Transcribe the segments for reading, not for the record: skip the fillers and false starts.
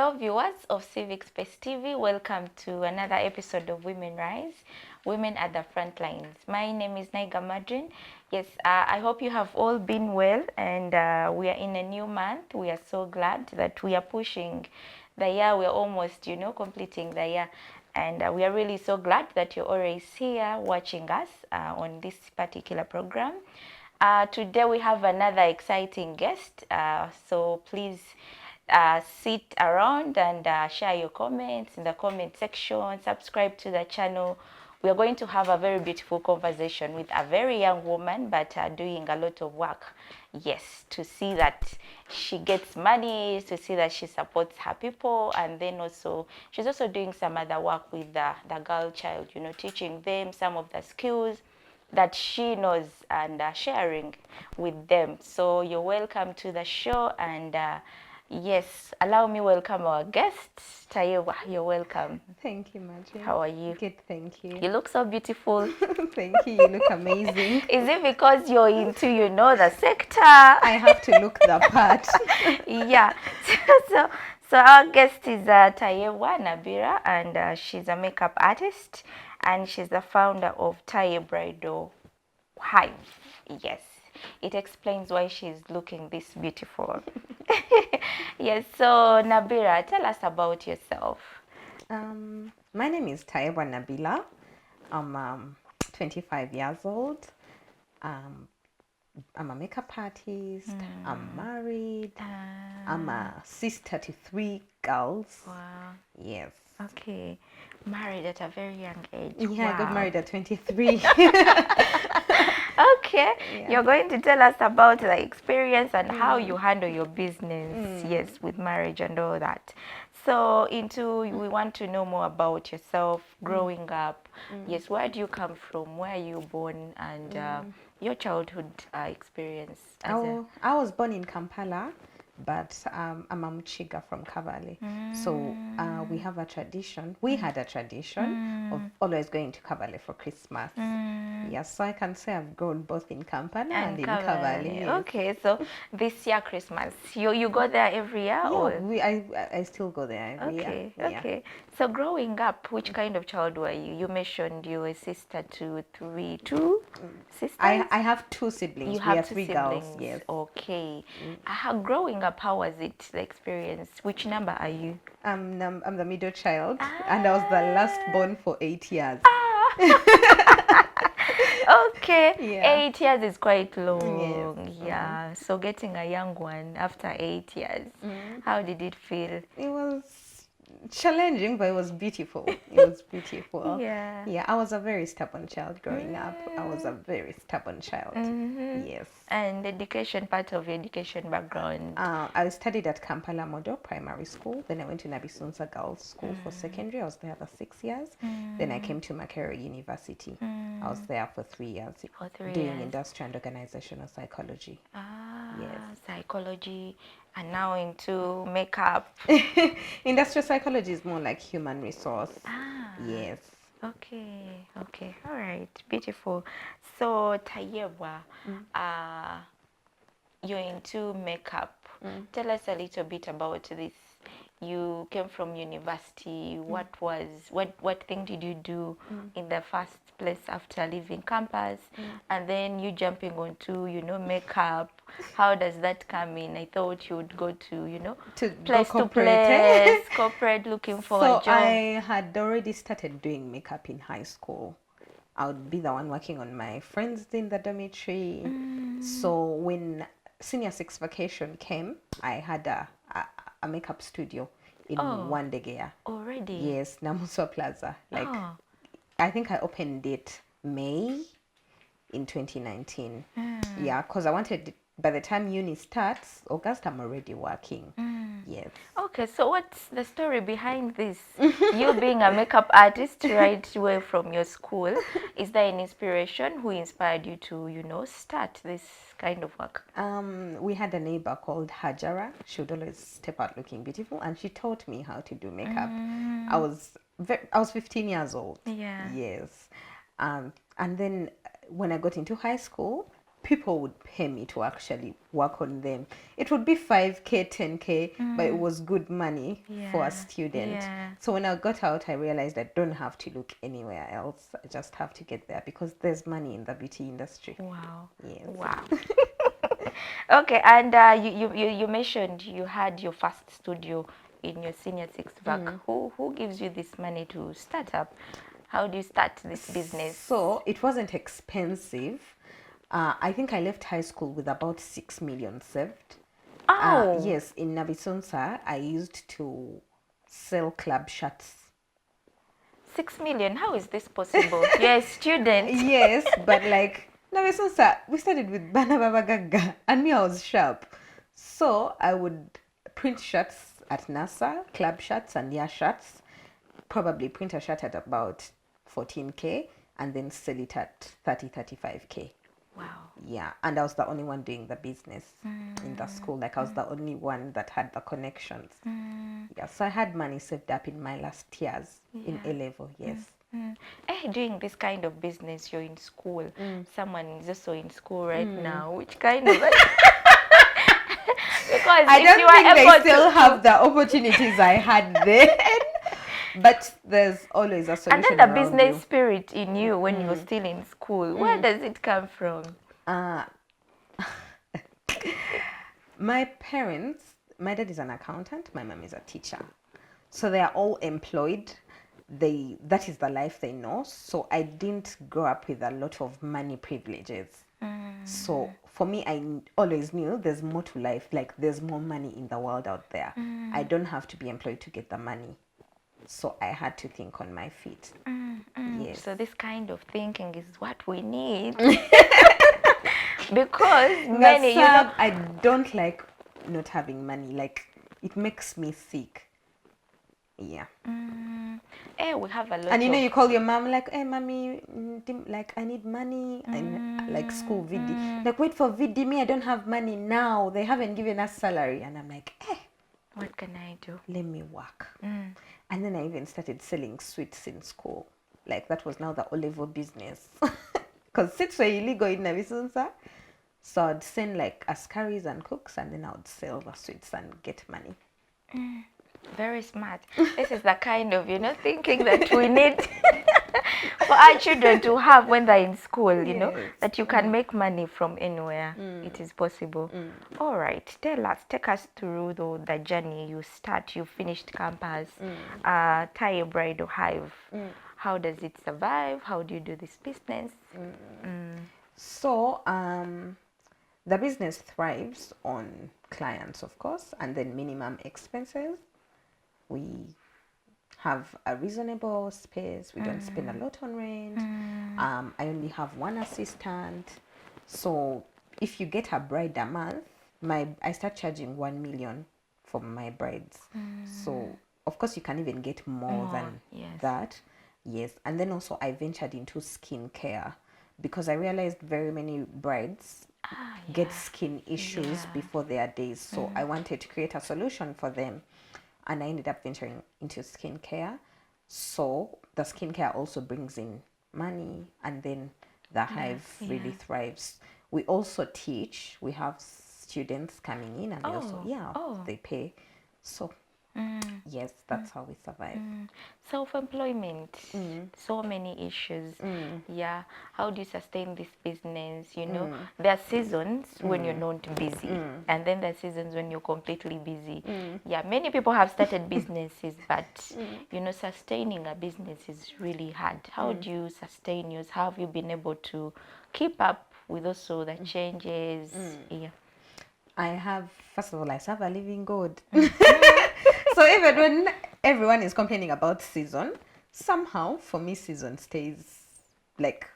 Hello viewers of Civic Space TV, welcome to another episode of Women Rise, Women at the Front Lines. My name is Nayiga Madreen. Yes, I hope you have all been well, and we are in a new month. We are so glad that we are pushing the year. We are almost, completing the year. And we are really so glad that you're always here watching us on this particular program. Today we have another exciting guest, so please sit around and share your comments in the comment section, subscribe to the channel. We are going to have a very beautiful conversation with a very young woman, but doing a lot of work. Yes, to see that she gets money, to see that she supports her people, and then also she's also doing some other work with the girl child, teaching them some of the skills that she knows and sharing with them. So you're welcome to the show, and yes, allow me welcome our guest, Tayebwa. You're welcome. Thank you, Madreen. How are you? Good, thank you. You look so beautiful. Thank you. You look amazing. Is it because you're into, the sector? I have to look the part. Yeah. So our guest is Tayebwa Nabillah, and she's a makeup artist, and she's the founder of Bridal Hive. Yes, it explains why she's looking this beautiful. Yes, so Nabillah, tell us about yourself. My name is Tayebwa Nabillah. I'm 25 years old. I'm a makeup artist. I'm married. I'm a sister to 3 girls. Wow. Yes. Okay. Married at a very young age. Yeah, wow. I got married at 23. Okay. Yeah. You're going to tell us about the experience and how you handle your business, yes, with marriage and all that. So we want to know more about yourself, growing up. Yes, where do you come from? Where are you born? And your childhood experience. I was born in Kampala, but I'm a Mchiga from Kabale. So we have a tradition. We had a tradition of always going to Kabale for Christmas. Yes, so I can say I've grown both in Kampala and in Kabale. Yes. Okay, so this year Christmas, you go there every year? Yeah, or? I still go there every year. Okay. So growing up, which kind of child were you? You mentioned you were a sister to two sisters? I have 2 siblings. You have we are 2 3 siblings. girls. Yes. Okay. Growing up, how was it, the experience? Which number are you? I'm the middle child, and I was the last born for 8 years. Okay. Yeah. 8 years is quite long. Yes. Yeah. So getting a young one after 8 years, how did it feel? It was challenging, but it was beautiful. It was beautiful. Yeah. I was a very stubborn child growing up. I was a very stubborn child. Yes. And education, part of your education background? I studied at Kampala Model Primary School. Then I went to Nabisunza Girls School for secondary. I was there for 6 years. Then I came to Makerere University. I was there for 3 years. Doing industrial and organizational psychology. Yes. Psychology. And now into makeup. Industrial psychology is more like human resource. Yes. Okay. All right. Beautiful. So Tayebwa, you're into makeup. Tell us a little bit about this. You came from university. What thing did you do in the first place after leaving campus? And then you jumping onto, makeup. How does that come in? I thought you would go to, place to place, corporate, looking for a job. So I had already started doing makeup in high school. I would be the one working on my friends in the dormitory. So when senior 6 vacation came, I had a makeup studio in Wandegea. Already? Yes, Namuswa Plaza. I think I opened it May in 2019. Yeah, because I wanted, by the time uni starts, August, I'm already working. Yes. Okay, so what's the story behind this? You being a makeup artist right away from your school, is there an inspiration? Who inspired you to, start this kind of work? We had a neighbor called Hajara. She would always step out looking beautiful, and she taught me how to do makeup. I was 15 years old. Yeah. Yes. And then when I got into high school, people would pay me to actually work on them. It would be 5K, 10K, but it was good money for a student. Yeah. So when I got out, I realized I don't have to look anywhere else. I just have to get there because there's money in the beauty industry. Wow. Yes. Wow. Okay, and you mentioned you had your first studio in your senior six back. Who gives you this money to start up? How do you start this business? So it wasn't expensive. I think I left high school with about 6 million saved. Oh, Yes, in Nabissonsa, I used to sell club shirts. 6 million. How is this possible? You're a student. Yes, but like Nabissonsa, we started with Bana Baba Gaga, and me, I was sharp. So I would print shirts at NASA, club shirts and year shirts. Probably print a shirt at about 14K and then sell it at 35K. Wow. Yeah, and I was the only one doing the business in the school. Like I was the only one that had the connections. Yeah, so I had money saved up in my last years in A level. Yes. Doing this kind of business, you're in school. Someone is also in school right now. Which kind of? Because I if don't you are think they able still to, have the opportunities I had then. But there's always a and solution then the around business you. spirit in you when you're still in school, where does it come from? Uh, my parents, my dad is an accountant, my mom is a teacher. So they are all employed. That is the life they know. So I didn't grow up with a lot of money privileges. So for me, I always knew there's more to life. Like there's more money in the world out there. I don't have to be employed to get the money. So I had to think on my feet. Yes. So this kind of thinking is what we need. Because many, you know, I don't like not having money. Like it makes me sick. Yeah. we have a lot And you know, of you call your mom like, "Hey, mommy, like I need money," and like school VD. Like, wait for VD. Me, I don't have money now. They haven't given us salary, and I'm like, what can I do? let me work. And then I even started selling sweets in school. Like that was now the O-level business. Because sweets were illegal in Navisunsa. So I'd send like askaris and cooks, and then I would sell the sweets and get money. Very smart. This is the kind of, thinking that we need for our children to have when they're in school, Yes. that you can make money from anywhere. It is possible. All right. Take us through the journey. You finished campus, Taye Bridal Hive. How does it survive? How do you do this business? So the business thrives on clients, of course, and then minimum expenses. We have a reasonable space. We don't spend a lot on rent. I only have one assistant. So if you get a bride a month, I start charging 1 million for my brides. So of course you can even get more than yes. that. Yes. And then also I ventured into skincare because I realized very many brides get skin issues before their days. So I wanted to create a solution for them. And I ended up venturing into skincare. So the skincare also brings in money, and then the hive really thrives. We also teach. We have students coming in, and they pay. So yes, that's how we survive. Self-employment, so many issues. Yeah, how do you sustain this business? There are seasons when you're not busy, and then there are seasons when you're completely busy. Yeah, many people have started businesses, but sustaining a business is really hard. How do you sustain yours? How have you been able to keep up with also the changes? Yeah. First of all, I serve a living God. So even when everyone is complaining about season, somehow for me season stays like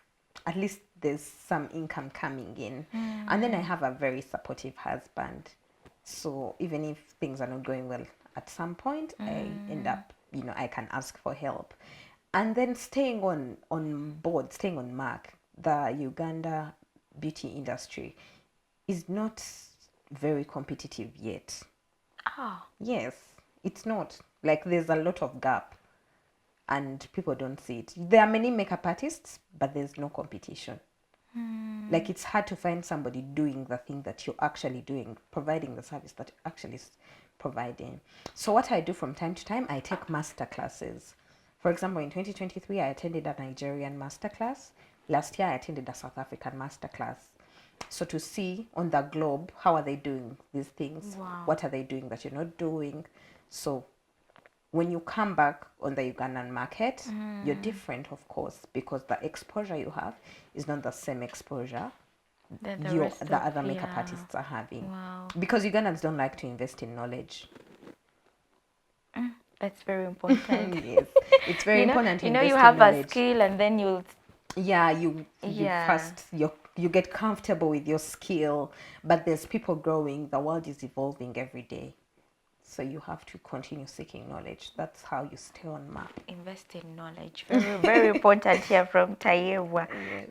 at least there's some income coming in. And then I have a very supportive husband. So even if things are not going well at some point, I end up, I can ask for help. And then staying on board, staying on mark, the Uganda beauty industry is not very competitive yet. Yes, it's not. Like there's a lot of gap and people don't see it. There are many makeup artists, but there's no competition. Like it's hard to find somebody doing the thing that you're actually doing, providing the service that you're actually providing. So what I do from time to time, I take master classes. For example, in 2023, I attended a Nigerian master class. Last year, I attended a South African master class. So to see on the globe, how are they doing these things? Wow. What are they doing that you're not doing? So when you come back on the Ugandan market, you're different, of course, because the exposure you have is not the same exposure the other makeup artists are having. Wow. Because Ugandans don't like to invest in knowledge. That's very important. Yes, it's very important to invest you in have a knowledge. skill and then you'll Yeah, you Yeah. first you get comfortable with your skill, but there's people growing. The world is evolving every day, so you have to continue seeking knowledge. That's how you stay on map. invest in knowledge. Very, very important here from Tayebwa.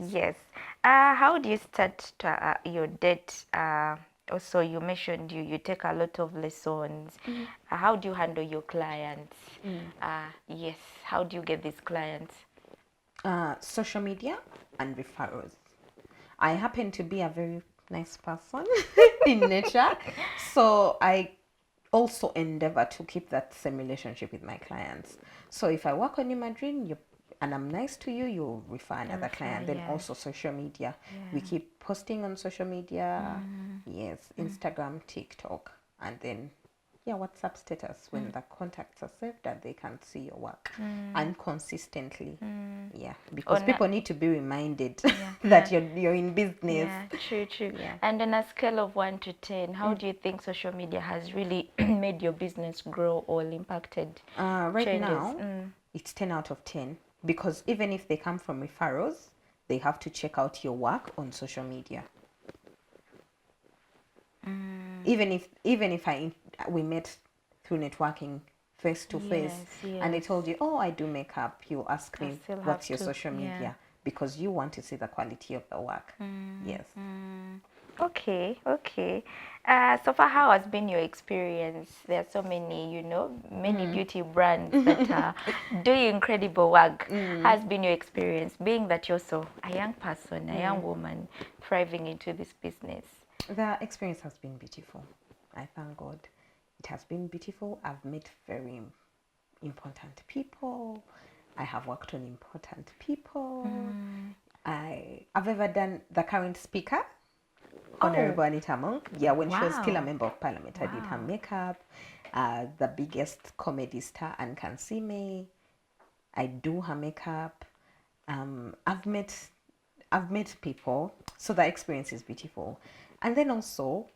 Yes. How do you start your date? Also, you mentioned you take a lot of lessons. How do you handle your clients? Yes. How do you get these clients? Social media and referrals. I happen to be a very nice person in nature, so I also endeavor to keep that same relationship with my clients. So if I work on Nayiga Madreen, and I'm nice to you, you refer another client. Then also social media. We keep posting on social media. Yes, Instagram, TikTok, and then WhatsApp status when the contacts are saved and they can see your work and consistently. Because people need to be reminded that you're in business. Yeah, true. And on a scale of 1 to 10, how do you think social media has really made your business grow or impacted Right changes? now, it's 10 out of 10 because even if they come from referrals, they have to check out your work on social media. Even if we met through networking face to face, and I told you, oh, I do makeup, you ask me what's your social media, because you want to see the quality of the work. Yes. Okay. So far, how has been your experience? There are so many, many beauty brands that are doing incredible work. Has been your experience, being that you're so a young person, a young woman, thriving into this business? The experience has been beautiful. I thank God. It has been beautiful. I've met very important people. I have worked on important people. I've ever done the current speaker, Honorable Anita Monk. Yeah, when she was still a member of parliament, I did her makeup. The biggest comedy star, Anne Kansime, I do her makeup. I've met people, so the experience is beautiful. And then also,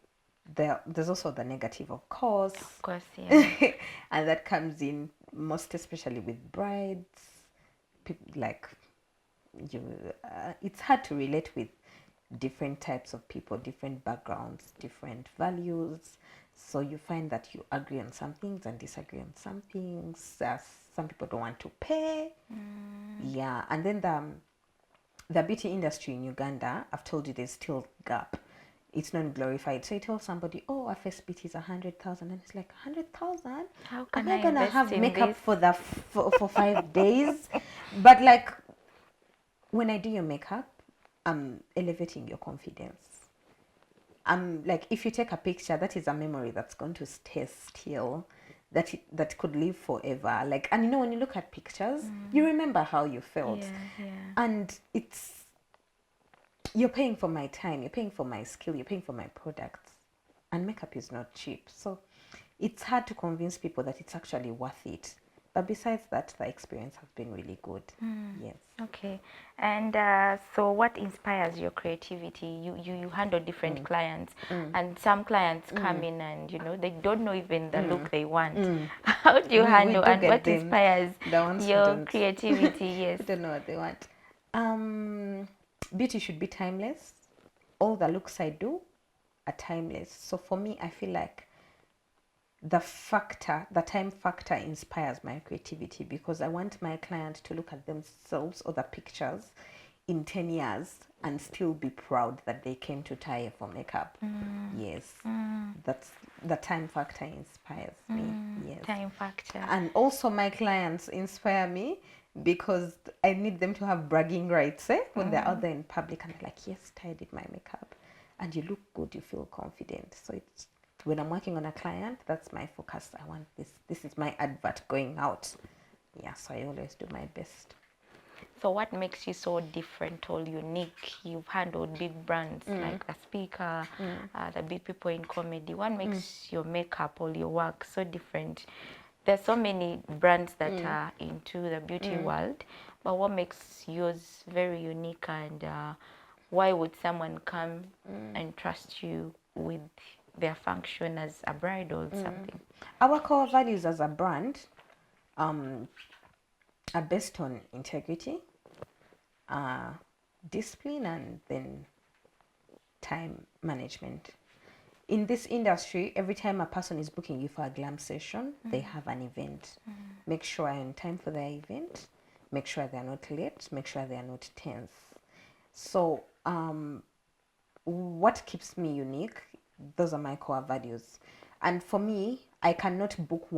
there's also the negative, of course. Of course, yeah. And that comes in most especially with brides. Like it's hard to relate with different types of people, different backgrounds, different values. So you find that you agree on some things and disagree on some things. Some people don't want to pay. Yeah, and then the beauty industry in Uganda, I've told you there's still gap. It's not glorified. So you tell somebody, oh, our first beauty is 100,000, and it's like 100,000. How can Am I gonna invest have in makeup this? for 5 days? But like when I do your makeup, I'm elevating your confidence. I'm like, if you take a picture, that is a memory that's going to stay still. That could live forever. Like, and when you look at pictures, you remember how you felt. And you're paying for my time, you're paying for my skill, you're paying for my products. And makeup is not cheap. So it's hard to convince people that it's actually worth it. But besides that, the experience has been really good. Yes. Okay. And so what inspires your creativity? You handle different clients, and some clients come in and they don't know even the look they want. How do you handle, do and get what them, inspires the ones who your don't. creativity? Yes. Don't know what they want. Beauty should be timeless. All the looks I do are timeless. So for me, I feel like the time factor inspires my creativity, because I want my client to look at themselves or the pictures in 10 years and still be proud that they came to Taye for makeup. Yes. That's the time factor inspires me. Yes. Time factor. And also my clients inspire me because I need them to have bragging rights when they're out there in public and they're like, yes, Taye did my makeup. And you look good, you feel confident. So it's when I'm working on a client, that's my focus. I want this. This is my advert going out. Yeah, so I always do my best. So what makes you so different or unique? You've handled big brands like a speaker, the big people in comedy. What makes your makeup or your work so different? There's so many brands that are into the beauty world, but what makes yours very unique, and why would someone come and trust you with their function as a bride or something? Our core values as a brand are based on integrity, discipline, and then time management. In this industry, every time a person is booking you for a glam session, they have an event. Make sure you're on time for their event. Make sure they're not late. Make sure they're not tense. So, what keeps me unique? Those are my core values. And for me, I cannot book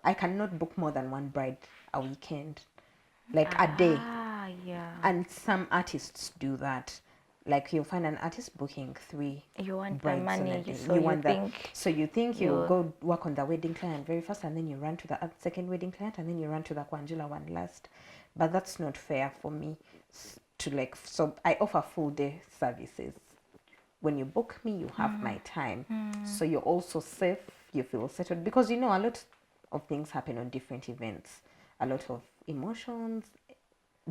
I cannot book more than one bride a weekend, like a day. Yeah. And some artists do that. Like you'll find an artist booking 3 You want the brides money, on a day. so you you want think that. So you think you go work on the wedding client very fast, and then you run to the second wedding client, and then you run to the Kwanjula one last. But that's not fair for me to like. So I offer full day services. When you book me, you have my time. So you're also safe. You feel settled because you know a lot of things happen on different events. A lot of emotions,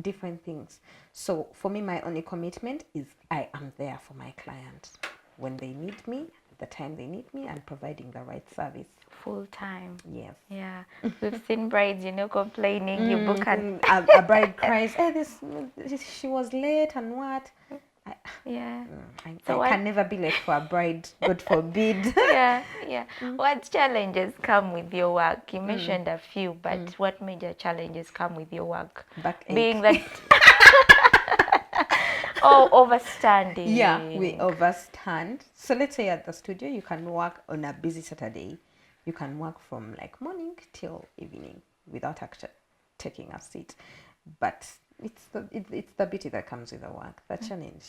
different things. So for me, my only commitment is I am there for my client when they need me, the time they need me, and providing the right service. Full time. Yes. Yeah. We've seen brides, complaining. You book and A bride cries, hey, she was late and what? yeah. I can never be late for a bride, God forbid. Yeah. What challenges come with your work? You mentioned a few, but what major challenges come with your work? Backache. Being that overstanding. Yeah, we overstand. So let's say at the studio, you can work on a busy Saturday. You can work from like morning till evening without actually taking a seat. But it's the beauty that comes with the work, the challenge.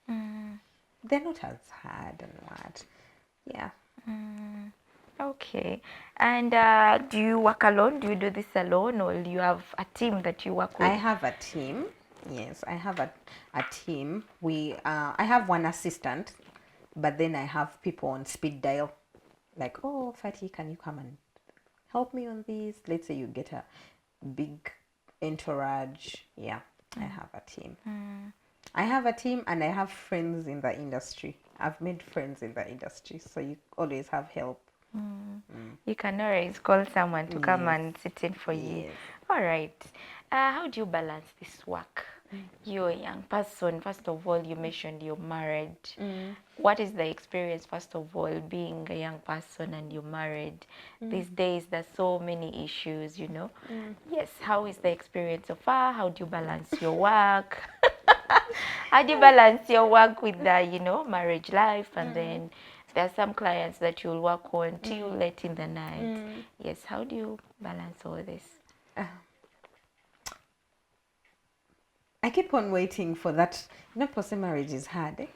They're not as hard and what. Yeah. Okay. And do you work alone? Do you do this alone, or do you have a team that you work with? I have a team. Yes, I have a team. I have one assistant, but then I have people on speed dial. Like, oh, Fatty, can you come and help me on this? Let's say you get a big entourage. Yeah, I have a team. I have a team and I have friends in the industry. I've made friends in the industry, so you always have help. You can always call someone to come and sit in for you. Yes. All right. How do you balance this work? You're a young person. First of all, you mentioned you're married. What is the experience, first of all, being a young person and you're married? These days, there's so many issues, Yes, how is the experience so far? How do you balance your work? How do you balance your work with the, marriage life? And then there are some clients that you'll work on till late in the night. Yes, how do you balance all this? I keep on waiting for that. Person marriage is hard, eh?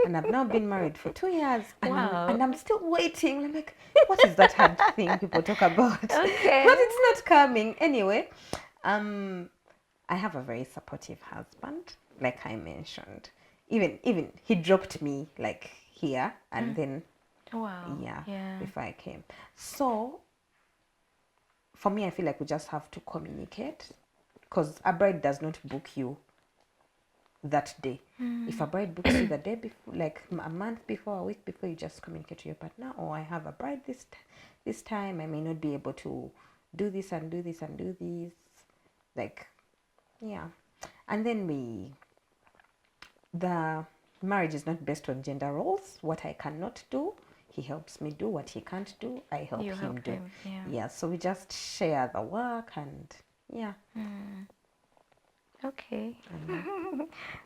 And I've now been married for 2 years, and I'm still waiting. I'm like, what is that hard thing people talk about? Okay. But it's not coming anyway. I have a very supportive husband, like I mentioned. Even he dropped me like here, and then before I came. So for me, I feel like we just have to communicate, because a bride does not book you that day. If a bride books you the day before, like a month before, a week before, you just communicate to your partner, oh, I have a bride this time, I may not be able to do this and do this and do this, like, yeah. And then the marriage is not based on gender roles. What I cannot do, he helps me do. What he can't do, I help him do. Yeah. So we just share the work, and yeah. Okay.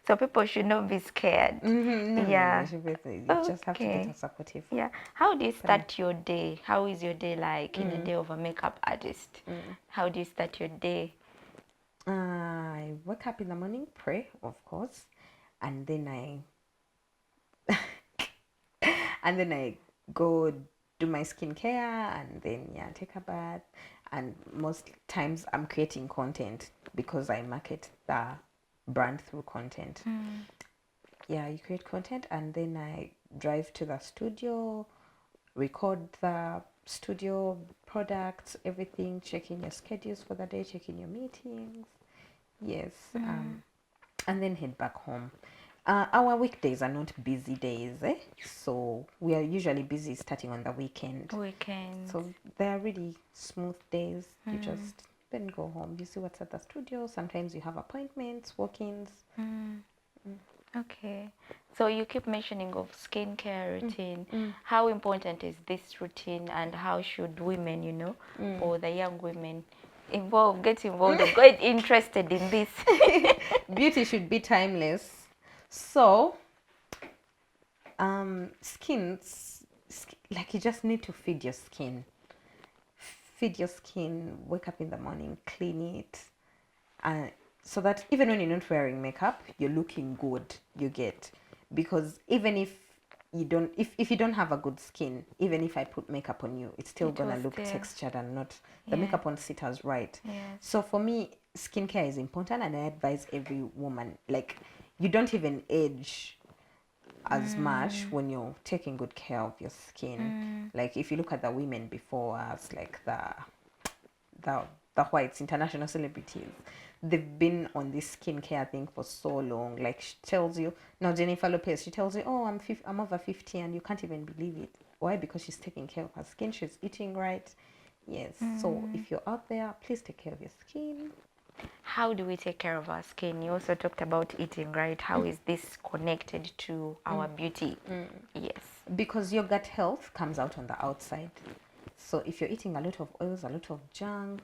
So people should not be scared. No, Yeah. you should you just have to get Okay. a supportive Yeah. How do you family. start your day? How is your day like in a day of a makeup artist? How do you start your day? I wake up in the morning, pray, of course, and then I go do my skincare, and then yeah, take a bath. And most times I'm creating content because I market the brand through content. Yeah, you create content, and then I drive to the studio, record the studio products, everything, checking your schedules for the day, checking your meetings. Yes, and then head back home. Our weekdays are not busy days, so we are usually busy starting on the weekend. Weekends. So they are really smooth days. You just then go home. You see what's at the studio. Sometimes you have appointments, walk-ins. Okay. So you keep mentioning of skincare routine. How important is this routine, and how should women, or the young women get involved or get interested in this? Beauty should be timeless. So, like you just need to feed your skin. Feed your skin, wake up in the morning, clean it, so that even when you're not wearing makeup, you're looking good. You get, because even if you don't have a good skin, even if I put makeup on you, it's still gonna look textured and not the makeup won't sit as right. Yes. So for me, skincare is important, and I advise every woman, like, you don't even age as much when you're taking good care of your skin. Like if you look at the women before us, like the the whites, international celebrities, they've been on this skincare thing for so long. Like she tells you now, Jennifer Lopez, she tells you, oh, I'm over 50, and you can't even believe it. Why? Because she's taking care of her skin, she's eating right. Yes. So if you're out there, please take care of your skin. How do we take care of our skin? You also talked about eating, right? How is this connected to our beauty? Yes. Because your gut health comes out on the outside. So if you're eating a lot of oils, a lot of junk,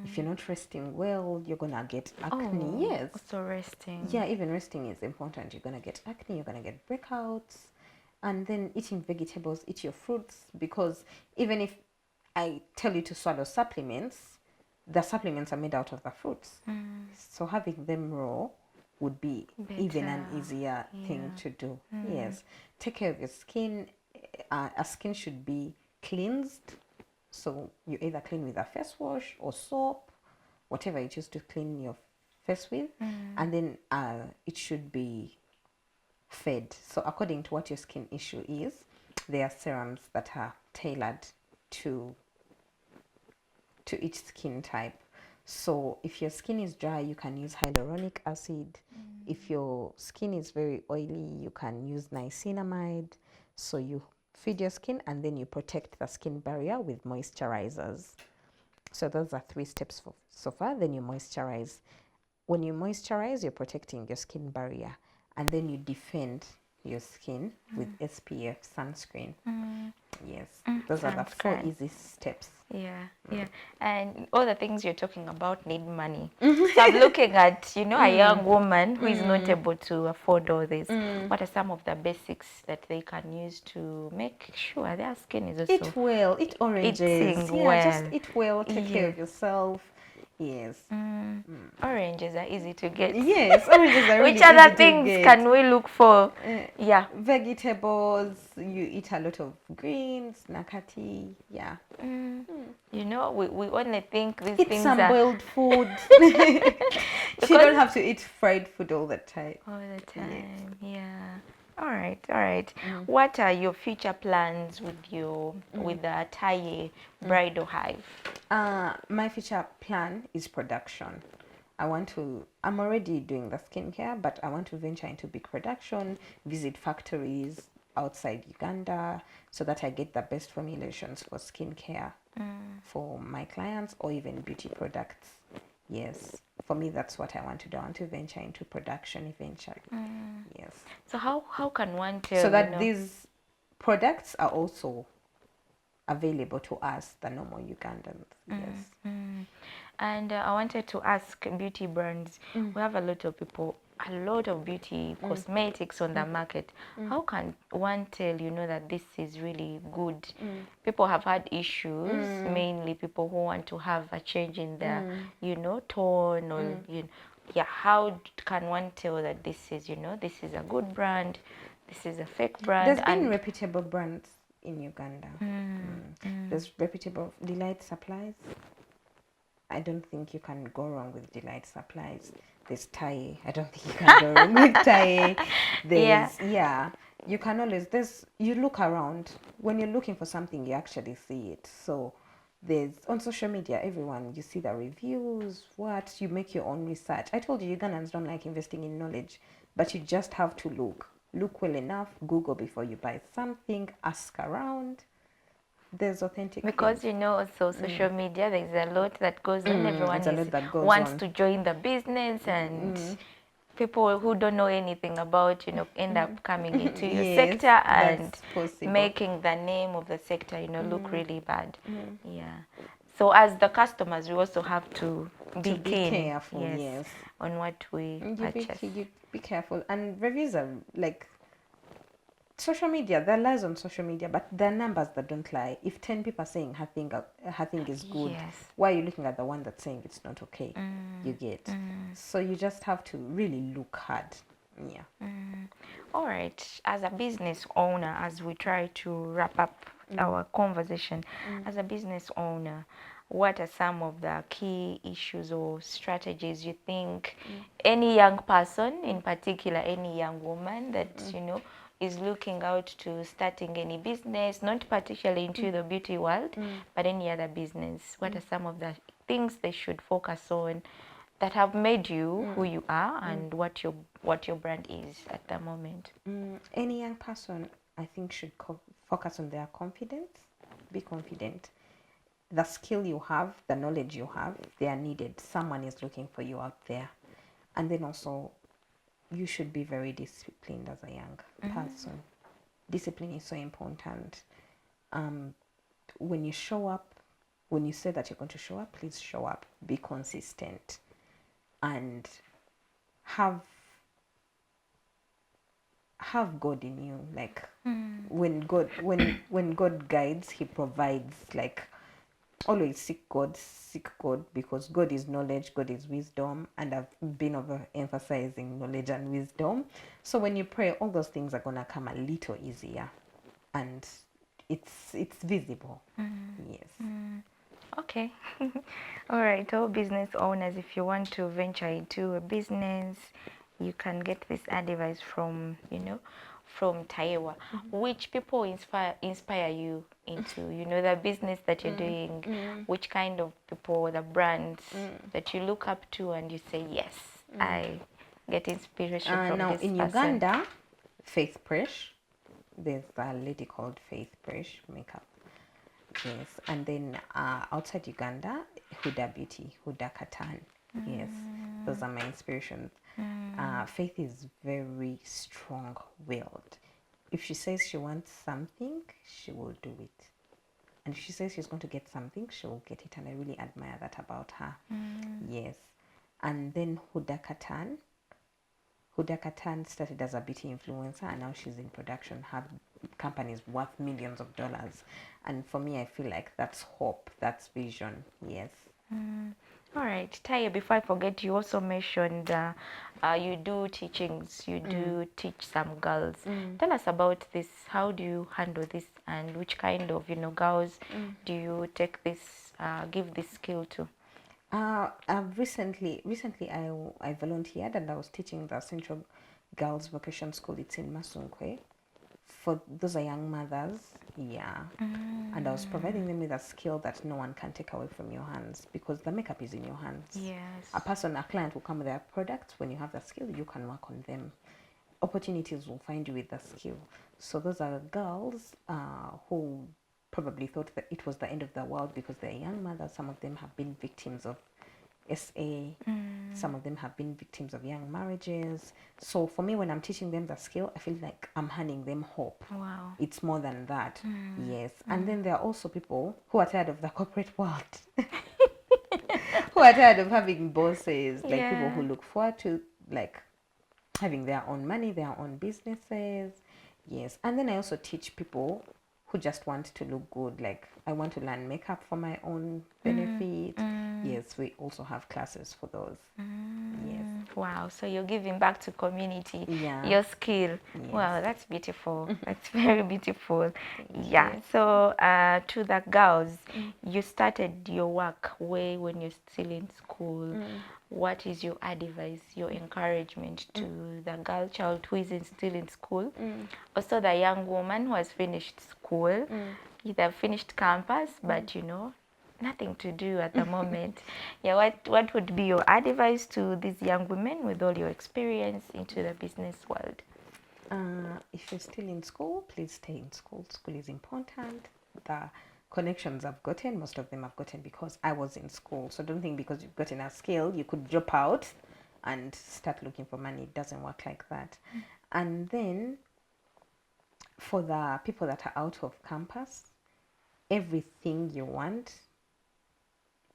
if you're not resting well, you're gonna get acne. Yes. Also resting. Yeah, even resting is important. You're gonna get acne, you're gonna get breakouts. And then eating vegetables, eat your fruits, because even if I tell you to swallow supplements, the supplements are made out of the fruits. So having them raw would be even an easier thing to do. Yes. Take care of your skin. Our skin should be cleansed. So you either clean with a face wash or soap, whatever you choose to clean your face with. And then it should be fed. So according to what your skin issue is, there are serums that are tailored to each skin type. So if your skin is dry, you can use hyaluronic acid. If your skin is very oily, you can use niacinamide. So you feed your skin, and then you protect the skin barrier with moisturizers. So those are 3 steps so far. Then you moisturize. When you moisturize, you're protecting your skin barrier, and then you defend your skin with SPF sunscreen. Yes, those are the 4 easy steps. Yeah, yeah. And all the things you're talking about need money. So I'm looking at, a young woman who is not able to afford all this. What are some of the basics that they can use to make sure their skin is also Eat well, eat oranges. eating Yeah, just well? eat well, take care of yourself. Yes. Oranges are easy to get. Yes, oranges are really Which other easy to things get. can we look for? Yeah. Vegetables, you eat a lot of greens, nakati, yeah. We only think these Eat things some are boiled food. You don't have to eat fried food all the time. all the time. Yeah. All right, all right. What are your future plans with the Taye Bridal Hive? My future plan is production. I'm already doing the skincare, but I want to venture into big production, visit factories outside Uganda, so that I get the best formulations for skincare for my clients, or even beauty products. Yes, for me, that's what I want to do. I want to venture into production eventually. Yes. So how can one tell, So that these products are also available to us, the normal Ugandans. Yes. And I wanted to ask beauty brands. We have a lot of people, a lot of beauty cosmetics on the market. How can one tell, that this is really good? People have had issues, mainly people who want to have a change in their, tone or, yeah. How can one tell that this is, this is a good brand, this is a fake brand? There's been And reputable brands in Uganda. There's reputable Delight Supplies. I don't think you can go wrong with Delight Supplies. There's Taye. I don't think you can go wrong with Taye. There's, you can always, you look around. When you're looking for something, you actually see it. So there's, on social media, everyone, you see the reviews, you make your own research. I told you, Ugandans don't like investing in knowledge, but you just have to look. Look well enough, Google before you buy something, ask around. There's authentic because things. also social media, there's a lot that goes on. Everyone wants to join the business, and people who don't know anything about, end up coming into your sector and making the name of the sector, look really bad. Yeah. So as the customers, we also have to be careful, yes, on what we purchase. You be careful. And reviews are like social media. There are lies on social media, but there are numbers that don't lie. If 10 people are saying her thing is good, why are you looking at the one that's saying it's not okay? You get. So you just have to really look hard. Yeah. All right. As a business owner, as we try to wrap up our conversation, as a business owner, what are some of the key issues or strategies you think any young person, in particular any young woman that is looking out to starting any business, not particularly into the beauty world, but any other business, what are some of the things they should focus on that have made you who you are and what your brand is at the moment? Any young person, I think, should focus on their confidence. Be confident. The skill you have, the knowledge you have, they are needed. Someone is looking for you out there. And then also, you should be very disciplined as a young person. Discipline is so important. When you show up, when you say that you're going to show up, please show up. Be consistent. And have God in you. Like when God guides, He provides. Like always seek God, because God is knowledge, God is wisdom, and I've been overemphasizing knowledge and wisdom. So when you pray, all those things are gonna come a little easier, and it's visible. Yes. Okay. All right, all business owners, if you want to venture into a business, you can get this advice from from Tayebwa. Which people inspire you into the business that you're doing? Which kind of people, the brands that you look up to and you say, yes, I get inspiration from now this in person? Uganda, Faith Presh. There's a lady called Faith Presh makeup. Yes, and then outside Uganda, Huda Beauty, Huda Katan. Yes, those are my inspirations. Faith is very strong-willed. If she says she wants something, she will do it. And if she says she's going to get something, she will get it. And I really admire that about her. Yes. And then Huda Katan started as a beauty influencer, and now she's in production. Her company is worth millions of dollars. And for me, I feel like that's hope, that's vision. Yes. All right, Taye, before I forget, you also mentioned you do teachings, you do teach some girls. Tell us about this. How do you handle this, and which kind of girls do you take this, give this skill to? Recently I volunteered, and I was teaching the Central Girls Vocation School. It's in Masunkwe. For those are young mothers, yeah. And I was providing them with a skill that no one can take away from your hands, because the makeup is in your hands. Yes. A client will come with their products. When you have the skill, you can work on them. Opportunities will find you with the skill. So those are girls who probably thought that it was the end of the world because they're young mothers. Some of them have been victims of SA. Some of them have been victims of young marriages. So for me, when I'm teaching them the skill, I feel like I'm handing them hope. Wow. It's more than that. Yes. And then there are also people who are tired of the corporate world. Who are tired of having bosses, like people who look forward to like having their own money, their own businesses. Yes. And then I also teach people who just want to look good. Like, I want to learn makeup for my own benefit. Yes, we also have classes for those. Yes. Wow, so you're giving back to community, Yeah. your skill. Yes. Wow, that's beautiful. That's very beautiful. you. So to the girls, you started your work way when you're still in school. What is your advice, your encouragement to the girl child who is still in school? Also the young woman who has finished school, either finished campus, but nothing to do at the moment. What would be your advice to these young women with all your experience into the business world? If you're still in school, please stay in school. School is important. The connections I've gotten, most of them I've gotten because I was in school. So don't think because you've gotten a skill, you could drop out and start looking for money. It doesn't work like that. And then for the people that are out of campus, everything you want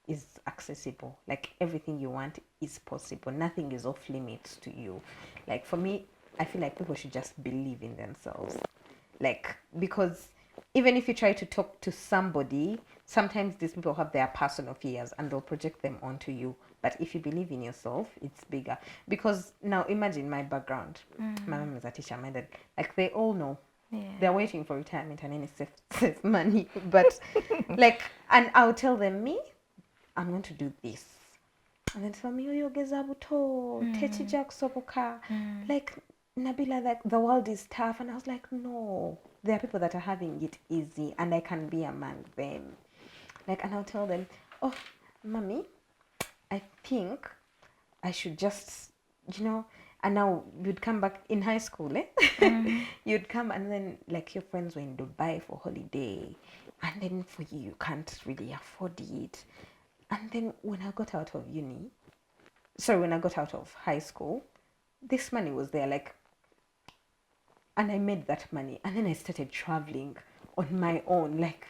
is accessible. Like, everything you want is possible. Nothing is off limits to you. Like, for me, I feel like people should just believe in themselves. Like, because even if you try to talk to somebody, sometimes these people have their personal fears and they'll project them onto you. But if you believe in yourself, it's bigger. Because now imagine my background. My mom is a teacher, my dad, like, they all know. They're waiting for retirement and any safe money. But like, and I'll tell them, me, I'm going to do this. And then tell me, oyogeza buto, techija kusoboka. Like, Nabillah, like, the world is tough. And I was like, no, there are people that are having it easy and I can be among them. Like, and I'll tell them, oh, mommy, I think I should just, and now you'd come back in high school, You'd come and then, like, your friends were in Dubai for holiday. And then for you, you can't really afford it. And then when I got out of when I got out of high school, this money was there, like, and I made that money. And then I started traveling on my own. Like,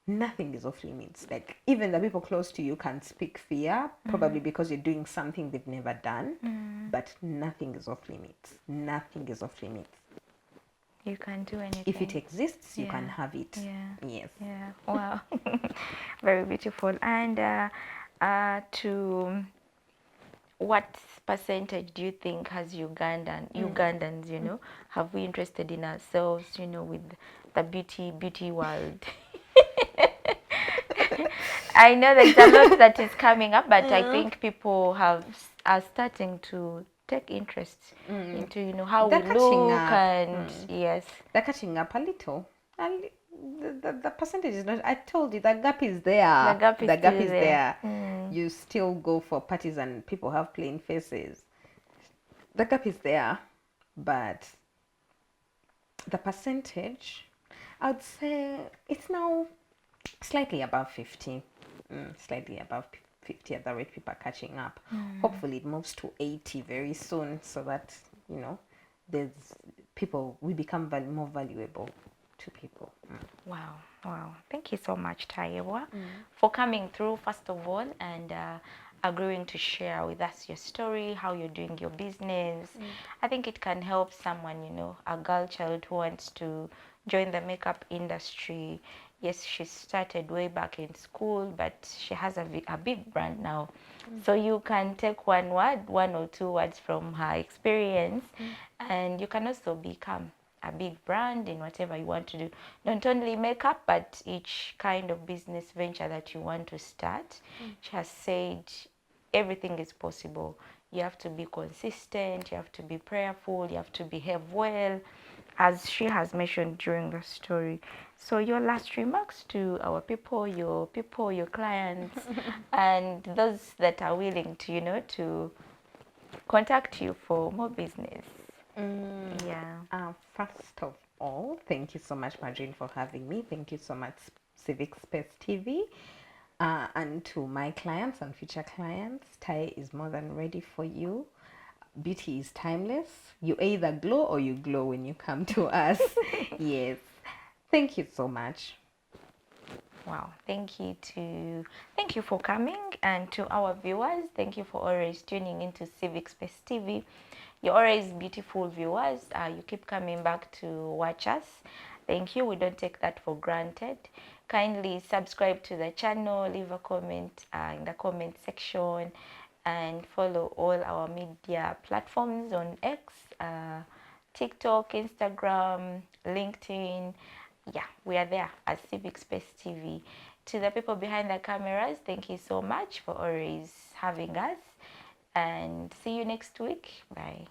nothing is off limits. Like, even the people close to you can speak fear, probably because you're doing something they've never done. But nothing is off limits. Nothing is off limits. You can do anything. If it exists, you can have it. Yes. Yeah. Wow. Very beautiful. And to what percentage do you think has Ugandans, have we interested in ourselves, with the beauty world? I know there's a lot that is coming up, but I think people are starting to take interest into how They're we catching look up. and yes, They're catching up a little. The percentage is not. I told you the gap is there. the gap is The gap still is there. there. You still go for parties and people have plain faces. The gap is there, but the percentage, I'd say it's now slightly above 50. Slightly above 50 at the rate people are catching up. Hopefully it moves to 80 very soon so that, there's people, we become more valuable to people. Wow. Thank you so much, Tayebwa, for coming through, first of all, and agreeing to share with us your story, how you're doing your business. I think it can help someone, a girl child who wants to join the makeup industry. Yes, she started way back in school, but she has a big brand now. So you can take one or two words from her experience, and you can also become a big brand in whatever you want to do. Not only makeup, but each kind of business venture that you want to start. She has said everything is possible. You have to be consistent, you have to be prayerful, you have to behave well, as she has mentioned during the story. So your last remarks to our people, your clients, and those that are willing to, to contact you for more business. First of all, thank you so much, Madreen, for having me. Thank you so much, Civic Space TV. And to my clients and future clients, Tay is more than ready for you. Beauty is timeless. You either glow or you glow when you come to us. Yes. Thank you so much. Wow, thank you for coming, and to our viewers, thank you for always tuning into Civic Space TV. You're always beautiful viewers. You keep coming back to watch us. Thank you. We don't take that for granted. Kindly subscribe to the channel, leave a comment in the comment section, and follow all our media platforms on X, TikTok, Instagram, LinkedIn. Yeah, we are there as Civic Space TV. To the people behind the cameras, thank you so much for always having us, and see you next week. Bye.